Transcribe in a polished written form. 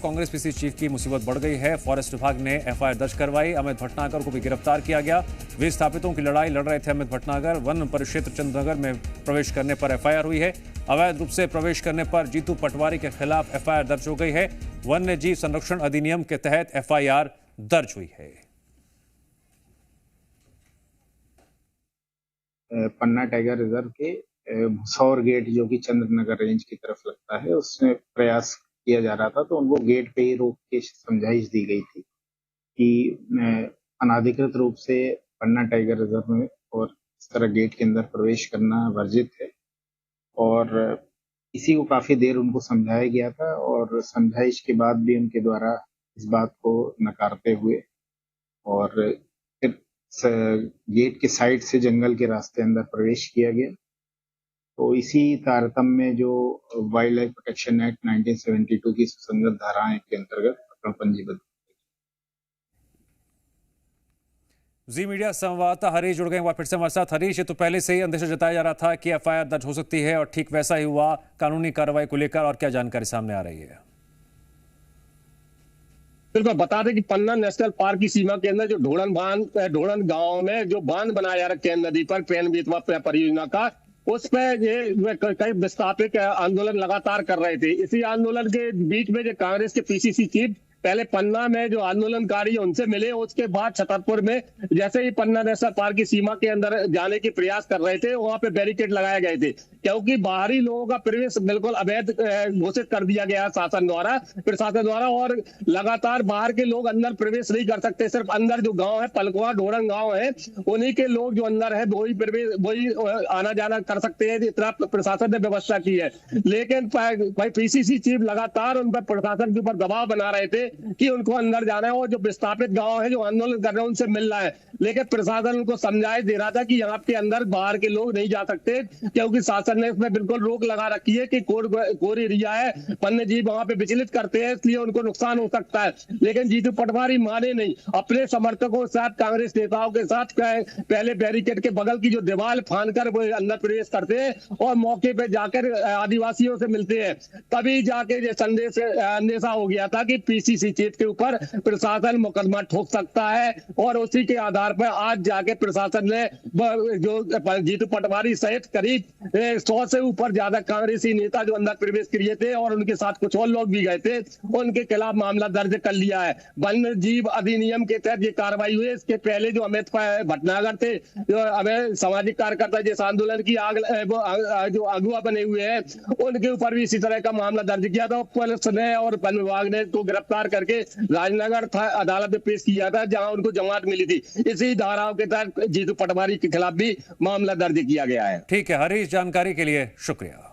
Congress PC chief की मुसीबत बढ़ गई है। फॉरेस्ट विभाग ने एफआईआर दर्ज करवाई। अमित भटनागर को भी गिरफ्तार किया गया। विस्थापितों की लड़ाई लड़ रहे थे अमित भटनागर। वन परिक्षेत्र चंद्रनगर में प्रवेश करने पर एफआईआर हुई है। अवैध रूप से प्रवेश करने पर जीतू पटवारी के खिलाफ एफआईआर दर्ज हो गई है। वन्य जीव संरक्षण अधिनियम के तहत एफआईआर दर्ज हुई है। पन्ना टाइगर रिजर्व के भुसौर गेट जो कि चंद्रनगर रेंज की तरफ लगता है, उसमें प्रयास किया जा रहा था, तो उनको गेट पे ही रोक के समझाइश दी गई थी कि अनाधिकृत रूप से पन्ना टाइगर रिजर्व में और इस तरह गेट के अंदर प्रवेश करना वर्जित है। और इसी को काफी देर उनको समझाया गया था और समझाइश के बाद भी उनके द्वारा इस बात को नकारते हुए और फिर गेट के साइड से जंगल के रास्ते अंदर प्रवेश किया गया। तो इसी तारतम्य में जो वाइल्ड लाइफ प्रोटेक्शन एक्ट 1972 की सुसंगत धाराएं के अंतर्गत प्रकरण पंजीबद्ध। जी मीडिया संवाददाता हरीश जुड़ गए एक बार फिर से हमारे साथ। हरीश, ये तो पहले से ही अंदेशा जताया जा रहा था कि एफआईआर दर्ज हो सकती है और ठीक वैसा ही हुआ। कानूनी कार्रवाई को लेकर और क्या जानकारी सामने आ रही है? बिल्कुल बता दें कि पन्ना नेशनल पार्क की सीमा के अंदर जो ढोड़न गांव में जो बांध बनाया जा रहा है नदी पर पेन बेतवा परियोजना का, उस पर ये कई विस्थापित आंदोलन लगातार कर रहे थे। इसी आंदोलन के बीच में जो कांग्रेस के पीसीसी चीफ पहले पन्ना में जो आंदोलनकारी उनसे मिले, उसके बाद छतरपुर में जैसे ही पन्ना नेशनल पार्क की सीमा के अंदर जाने की प्रयास कर रहे थे, वहां पे बैरिकेड लगाए गए थे क्योंकि बाहरी लोगों का प्रवेश बिल्कुल अवैध घोषित कर दिया गया प्रशासन द्वारा और लगातार बाहर के लोग अंदर प्रवेश नहीं कर सकते। सिर्फ अंदर जो गांव है पलकवा ढोड़न गांव है, उन्हीं के लोग जो अंदर है वही आना जाना कर सकते हैं। इतना प्रशासन ने व्यवस्था की है। लेकिन भाई पीसीसी चीफ लगातार उन पर प्रशासन के ऊपर दबाव बना रहे थे कि उनको अंदर जाना है और जो विस्थापित गांव है जो आंदोलन कर रहे हैं उनसे मिलना है। लेकिन प्रशासन उनको समझाइश दे रहा था कि यहाँ के अंदर बाहर के लोग नहीं जा सकते क्योंकि शासन ने इसमें बिल्कुल रोक लगा रखी है कि कोर एरिया है, वन्य जीव वहां पे विचलित करते हैं, इसलिए उनको नुकसान हो सकता है। लेकिन जीतू पटवारी माने नहीं, अपने समर्थकों के साथ कांग्रेस नेताओं के साथ पहले बैरिकेड के बगल की जो दीवार फांद कर वो अंदर प्रवेश करते हैं और मौके पर जाकर आदिवासियों से मिलते हैं। तभी जाके ये अंदेशा हो गया था कि पीसीसी चीफ के ऊपर प्रशासन मुकदमा ठोक सकता है और उसी के आधार पर आज जाके प्रशासन ने जो जीतू पटवारी सहित करीब 100 से ऊपर ज्यादा कांग्रेसी नेता जो अंदर प्रवेश किए थे और उनके साथ कुछ और लोग भी गए थे, उनके खिलाफ मामला दर्ज कर लिया है। वन्य जीव अधिनियम के तहत ये कार्रवाई हुई है। इसके पहले जो अमित भटनागर थे, जो हमें सामाजिक कार्यकर्ता जिस आंदोलन की जो अगुआ बने हुए हैं, उनके ऊपर भी इसी तरह का मामला दर्ज किया था। पुलिस ने और वन विभाग ने तो गिरफ्तार करके राजनगर अदालत में पेश किया था जहां उनको जमानत मिली थी। इसी धाराओं के तहत जीतू पटवारी के खिलाफ भी मामला दर्ज किया गया है। ठीक है हरीश, जानकारी के लिए शुक्रिया।